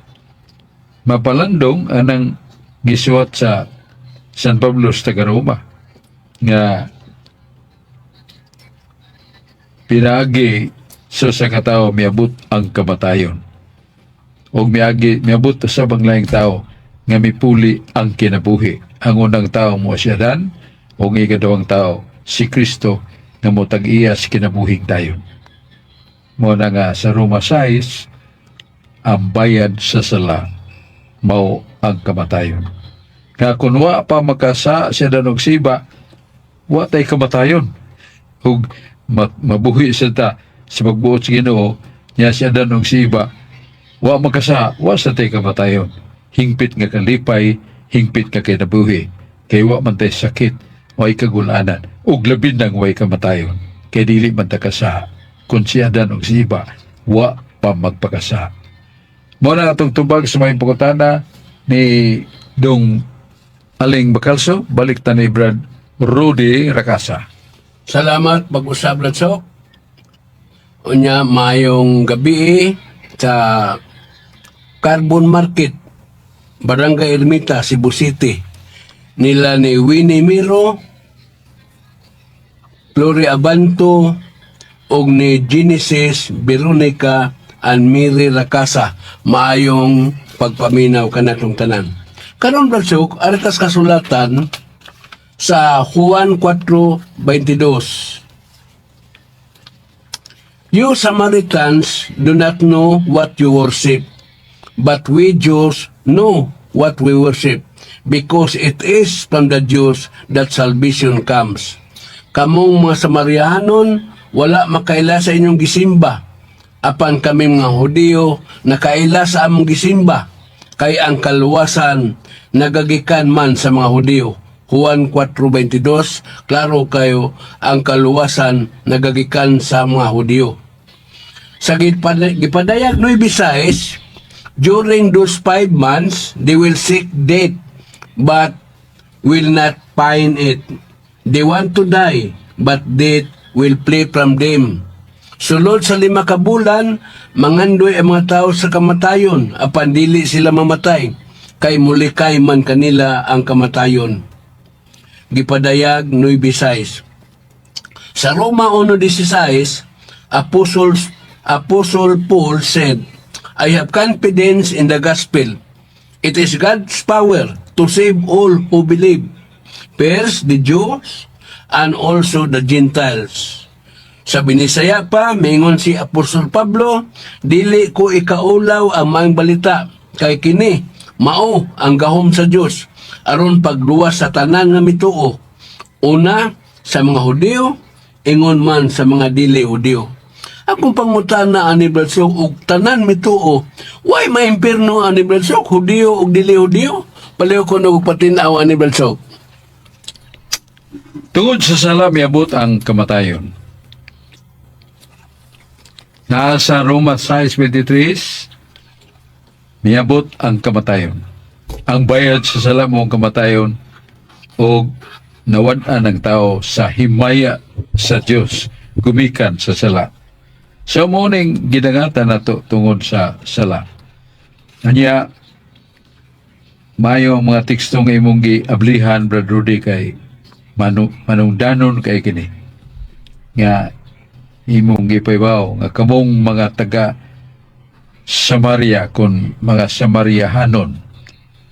mapalandong anang gisuwat sa San Pablo sa Tagaroma nga pinagi so sa katao miabot ang kamatayon o miabot sa banglaing tao nga mipuli ang kinabuhi. Ang unang tao mo si Adan o ang ikadawang tao si Kristo nga motag-iya sa kinabuhing tayon. Mo na nga sa Roma 6 ang bayad sa sala mao ang kamatayon. Nga kung wa pa makasa si Adan og siba, wa tay kamatayon. Ug mabuhi sa ta sa pagbuot sa Ginoo niya si Adan og siba, wa makasa, wa sa tay kamatayon. Hingpit nga kalipay, hingpit nga kinabuhi. Kay wa man tay sakit, way kagulanan, ug labi nang way kamatayon. Kay dili man ta kasa, kung si Adan og si Eva, wa pa magpakasa. Mo na atong tubag sa may pagkutana ni Dong Aling Makalso, balik ta ni Brad Rudy Lacasa. Salamat pag-usab lang so. Unya mayong gabi sa Carbon Market, Barangay Ermita, Cebu City. Nila ni Winnie Miro, Gloria Abanto, ug ni Genesis, Veronica, and Mary Racasa maayong pagpaminaw kanatong tanan. Karon Brasuk, aritas kasulatan sa Juan 4:22. You Samaritans do not know what you worship, but we Jews know what we worship, because it is from the Jews that salvation comes. Kamong mga Samarianon, wala makaila sa inyong gisimba. Apan kami mga Hudiyo, nakaila sa among gisimba, kay ang kaluwasan nagagikan man sa mga Hudiyo. Juan 4:22, klaro kayo, ang kaluwasan nagagikan sa mga Hudiyo. Sa gipadayag Nueve Visayas, during those 5 months, they will seek death, but will not find it. They want to die, but death will flee from them. Sulod sa 5 ka bulan, mangandoy ang mga tao sa kamatayon, apan dili sila mamatay, kay mulikay man kanila ang kamatayon. Gipadayag Nueve Visayas. Sa Roma 1:16, Apostle Paul said, I have confidence in the gospel. It is God's power to save all who believe, first the Jews and also the Gentiles. Sa binisaya pa, mingon si Apostol Pablo, dili ko ikaulaw ang maayong balita, kay kini, mao ang gahom sa Diyos, aron pagluwas sa tanan nga mituo. Una, sa mga Hudiyo, ingon man sa mga dili Hudiyo. Akong pangutana ani Bradsok, ug tanan mituo, why maimpirno ani Bradsok, Hudiyo ug dili Hudiyo? Paliw ko nagpatinaw ani Bradsok. Tungod sa sala miabot ang kamatayon. Nasa Roma 6:23, miabot ang kamatayon. Ang bayad sa sala mo ang kamatayon o nawad-an ng tao sa himaya sa Diyos, gumikan sa sala. So muning ginangatan nato tungod sa sala. Anya, mayo ang mga tekstong imong giablihan, Brad Rudy, kay manungdanon kay kini. Nga, imong gipaybaw nga kamong mga taga Samaria kon mga Samariahanon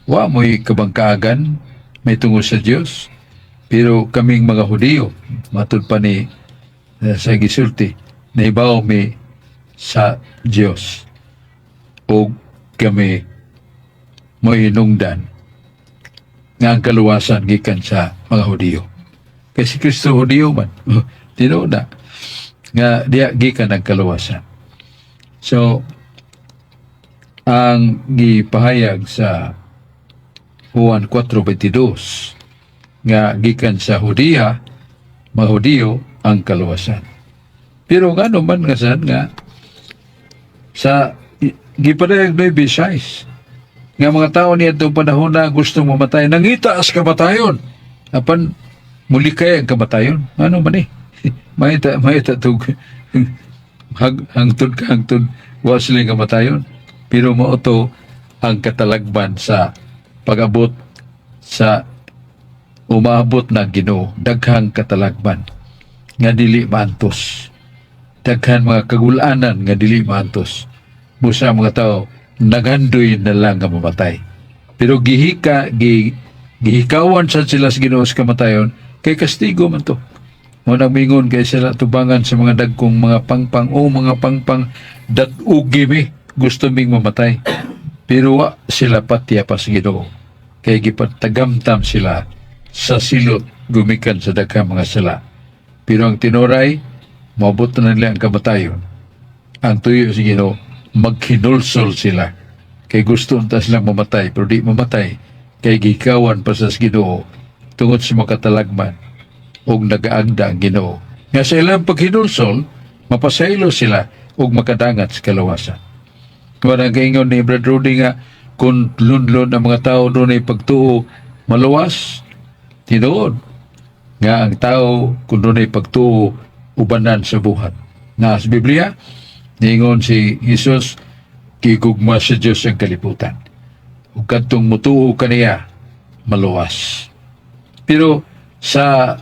wa mo'y kabangkaagan may tungod sa Dios, pero kaming mga Hudiyo matud pa ni sa gisulti naibaw mi sa Dios o kami mo'y hinungdan nga ang kaluwasan gikan sa mga Hudiyo. Kasi Kristo Hudiyo man tinuod na nga diya gikan ang kaluwasan. So ang gipahayag sa Juan 4:22 nga gikan sa Hudiya, mga Hudiyo ang kaluwasan. Pero ngano man nga sad nga sa gipadayag Nueve Visayas nga mga tao niya itong panahon na gustong mamatay, nangita as kamatayon, apan muli kaya ang kamatayon. Ano man Mahita tug hangtod wa silang kamatayon. Pero mauto ang katalagban sa pag-abot sa umaabot na Ginoo, daghang katalagban nga dili maantos. Daghan mga kagulanan nga dili maantos. Busa mga tao nagandoy na lang nga mamatay. Pero gihikawan sa sila sa Ginoo sa kamatayon kay kastigo man to. Munang mingon kay sila tubangan sa mga dagkong mga pangpang o mga pangpang dat-ugi mi gusto ming mamatay. Pero wa sila patya pa sa Ginoo. Kay gipatagamtam sila sa silot gumikan sa daghang mga sala. Pero ang tinuray, maabot na nila ang kamatayon. Ang tuyo sa Ginoo, maghinulsol sila. Kay gusto unta silang mamatay, pero di mamatay. Kay gikawan pa sa Ginoo tungod sa makatalagman og nagaagda ang Ginoo. Nga sa ilang paghinulsol, mapasaylo sila og makadangat sa kalawasan. Kung nagaingon ni Brad Rudy nga, kung lunlon ang mga tao doon ay pagtuo maluwas, tinuod nga ang tao kung doon ay pagtuo ubanan sa buhat. Na sa Biblia, niingon si Jesus, kigugma sa Diyos ang kaliputan. Ug kadtong mutuo kaniya, maluwas. Pero sa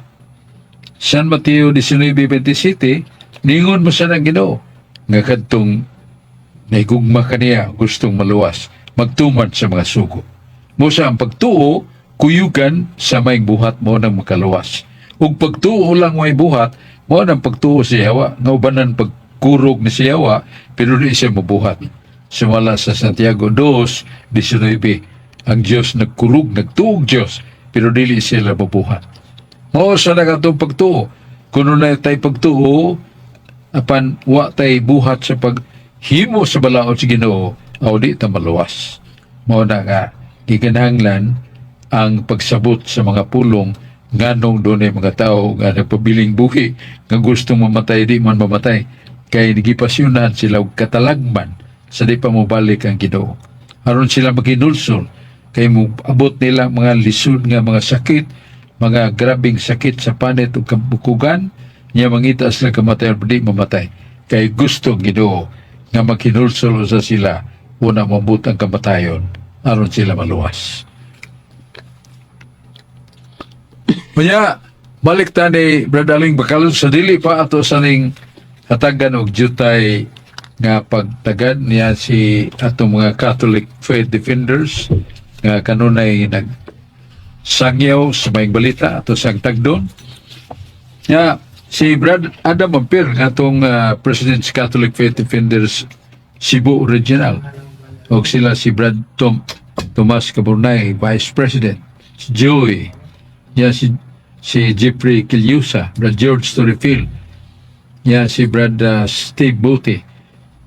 San Mateo 19:27, ningon mo sa nang Ginoo nga kadtong naigugma kaniya gustong maluwas magtuman sa mga sugo. Mo sa ang pagtuo kuyugan sa may buhat mo nang makaluwas. Ug pagtuo lang may buhat mo nang pagtuo sa Yawa nga ubanan pagkurog ni si Yawa pero di siya mabuhat. Sumala sa Santiago 2:19 ang Dios nagkurog nagtuog Dios pero dili sila mabuhat. Mao sa nagatong pagtuo kuno na tay pagtuo apan wa tay buhat sa paghimo sa balaod sa Ginoo aw di ta maluwas. Mao na nga gikinahanglan ang pagsabot sa mga pulong nganong dunay mga tao nga nagpabiling buhi nga gustong mamatay di man mamatay kay nagipasyonan sila og katalagman sa di pa mobalik ang Ginoo aron sila maginulsol kay mo abot nila mga lisod nga mga sakit, mga grabing sakit sa panit ug kabukugan niya mangita sila kamatay o di mamatay kay gusto Ginoo nga maghinulsol sa sila una mabut ang kamatayon aron sila maluwas. Kaya balik ta ni Brad Aling Bacalon sa dili pa ato sa ning hatagan og jutay nga pagtagad niya si atong mga Catholic Faith Defenders nga kanunay nag sangyaw sa maing balita ato sang tagdon. Ya si Brad Adam Ampir nga atong President's Catholic Faith Defenders Cebu Regional o sila si Brad Tomas Caburnay Vice President, si Joey, ya si Jeffrey Kilyusa, Brad George Torrefield, ya si Brad Steve Buti,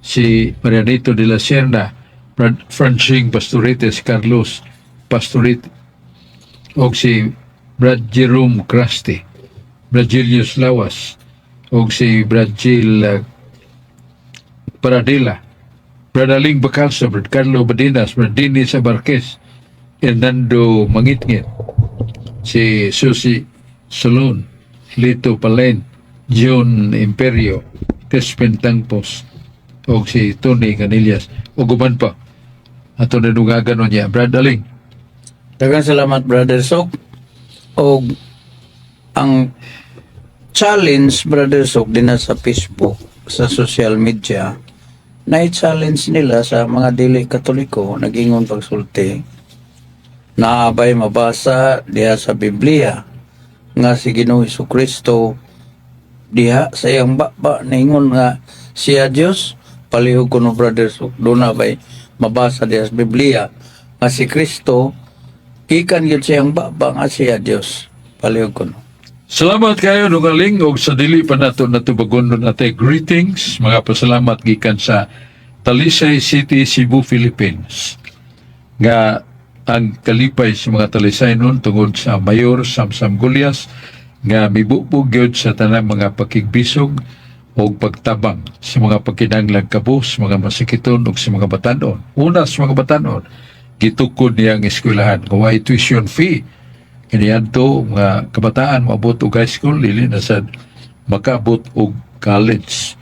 si Marianito de la Serna, Brad Francine Pasturites, Carlos Pastorite, o si Brad Jerome Crusty, Brad Julius Lawas, o si Brad Jill Paradilla, Brad Aling Bacalso, Brad Carlo Badinas, Brad Dennis Abarquez, Hernando Mangitngit, si Susi Solon, Lito Palen, John Imperio, Crispin Tangpos, o si Tony Canillas, o guman pa. Ato na dungagan niya, Brad Aling. Daghang salamat, Brother Sok. O ang challenge, Brother Sok, din na sa Facebook, sa social media, na-challenge nila sa mga dili katoliko, nagingon pagsulti, naabay mabasa diha sa Biblia, nga si Ginoong Hesukristo, diha sa iyang baba, naingon nga siya Diyos, palihog ko no, Brother Sok, doon na ba'y mabasa diha sa Biblia, nga si Kristo, ikan yun siyang baba nga siya Diyos, palihog ko no. Salamat kayo nung aling o sa dili pa nato natubagon natin greetings, mga pasalamat gikan sa Talisay City, Cebu, Philippines. Nga ang kalipay sa mga Talisay nun tungod sa Mayor Samsam Gulyas nga mibubog gyud sa tanang mga pakigbisog o pagtabang sa mga pagkinanglang kabus, mga masikiton o sa mga batanon. Una sa mga batanon, gitukod niya ang eskwelahan, kaway tuition fee. Kaniadto mga kabataan maabot og high school dili na sad makaabot og college.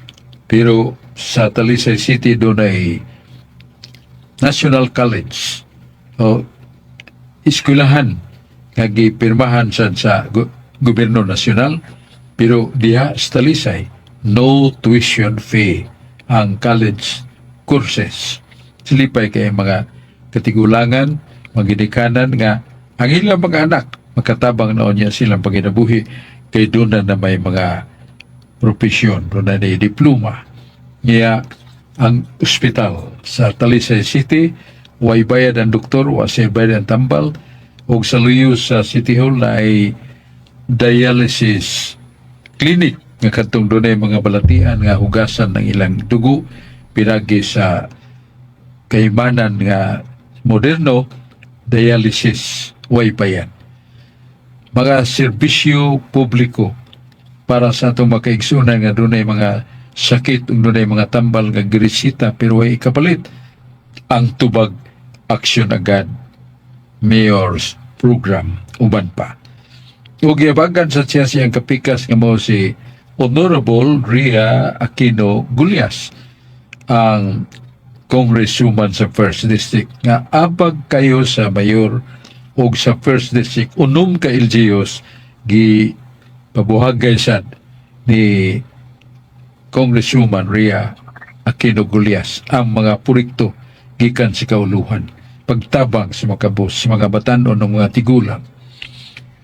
Pero sa Talisay City doon ay National College o eskwelahan nga gipirmahan sad sa gobyerno nasyonal pero diha sa Talisay no tuition fee ang college courses. Silipay kay mga katigulangan, magidikanan nga ang ilang mga anak, makatabang na niya silang paginabuhi kay doon na may mga profesyon, doon na may diploma. Niya ang ospital sa Talisay City, way bayad ang doktor, way bayad ang tambal, o sa luyo sa City Hall na ay dialysis clinic nga katong doon ay mga balatian nga hugasan ng ilang dugo, pinagi sa kaimanan nga moderno, dialysis way pa yan. Mga serbisyo publiko para sa itong makaigsunan nga doon ay mga sakit, doon ay mga tambal nga girisita pero ay kapalit ang tubag aksyon agad mayor's program uban pa. O giyabagan sa siya siyang kapikas nga mo si Honorable Ria Aquino Gulyas, ang congresswoman sa 1st District nga abag kayo sa mayor o sa 1st District unom ka LGUs gi pabuhagay sad ni Congresswoman Rhea Aquino Gullias ang mga proyekto gikan sa kauluhan, pagtabang sa mga kabus, sa mga batanon ng mga tigulang.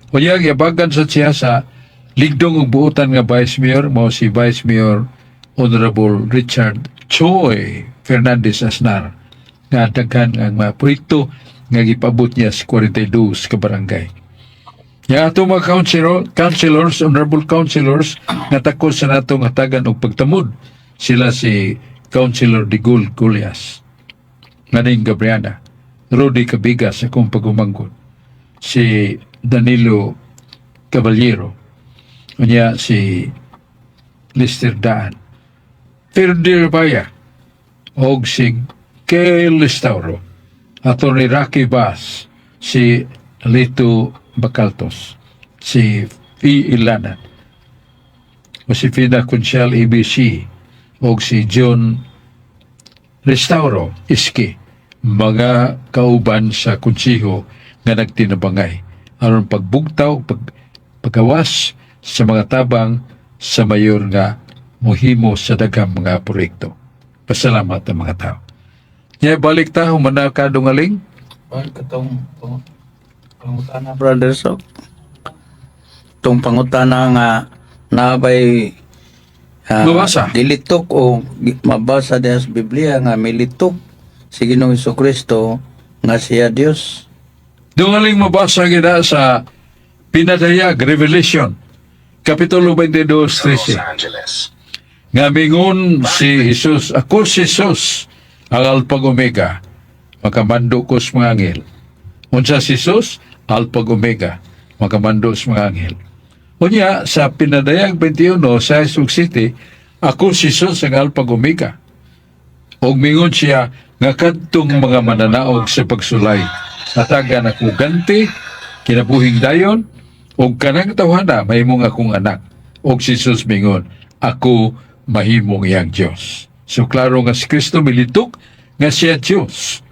Kunya giabagan sa siya sa ligdong ug buotan nga Vice Mayor mao si Vice Mayor Honorable Richard Choi Fernandez Asnar nga daghan ang mga proyekto nga gipabot niya sa 42 ka barangay. Ya ato mga councilors, honorable councilors nga takos sa natong hatagan og pagtamod, sila si Councilor Digul Gullias, Nganing Gabriana, Rudy Cabigas sa kong pagumangkot, si Danilo Caballero, unya si Lister Daan, Ferdir Baya, og si Kel Listauro, Atty. Rocky Bass, si Lito Bacaltos, si Fi Ilana, o si Fida Conchal ABC, o si John Restauro Iski, mga kauban sa konsiho nga nagtinabangay aron pagbugtaw, pagawas sa mga tabang sa mayor nga mohimo sa daghang mga proyekto. Pasalamat ang mga tao. Nya balik ta humana ka dungaling. Katong pangutana, brother, so itong pangutana nga nabay Mabasa. dilitok o mabasa diha sa Biblia nga militok si Ginoong Hesukristo nga siya Dios. Dungaling mabasa gina sa Pinadayag Revelation Kapitulo 22:13. Nga mingon si Jesus, ako si Jesus, ang Alpha ug Omega, makamando ko sa mga anghel. Unsa si Jesus? Alpha ug Omega, makamando sa mga anghel. Unya, sa Pinadayag 21 sa Isog City, ako si Jesus ang Alpha ug Omega. Og mingon siya nga kadtong mga mananaog sa pagsulay, natagan ako ganti, kinabuhing dayon, og kanang tawhana mahimong akong anak. Og si Jesus mingon, ako mahimong iyang Dios. So klaro nga si Kristo militok nga siya Dios.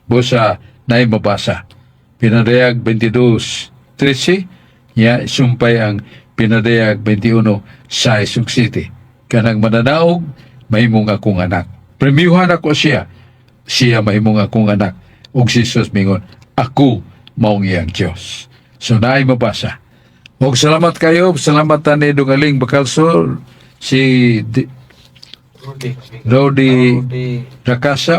Busa naay mabasa. Pinadayag 22:13, ya sumpay ang Pinadayag 21 sa Isog City. Kanang mananaog mahimong akong anak. Premiuhan ako siya. Siya mahimong akong anak. Og si Jesus mingon, ako maong iyang Dios. So naay mabasa. Og salamat kayo, salamat ni Dungaling Bacalsol, si Rodi Racasa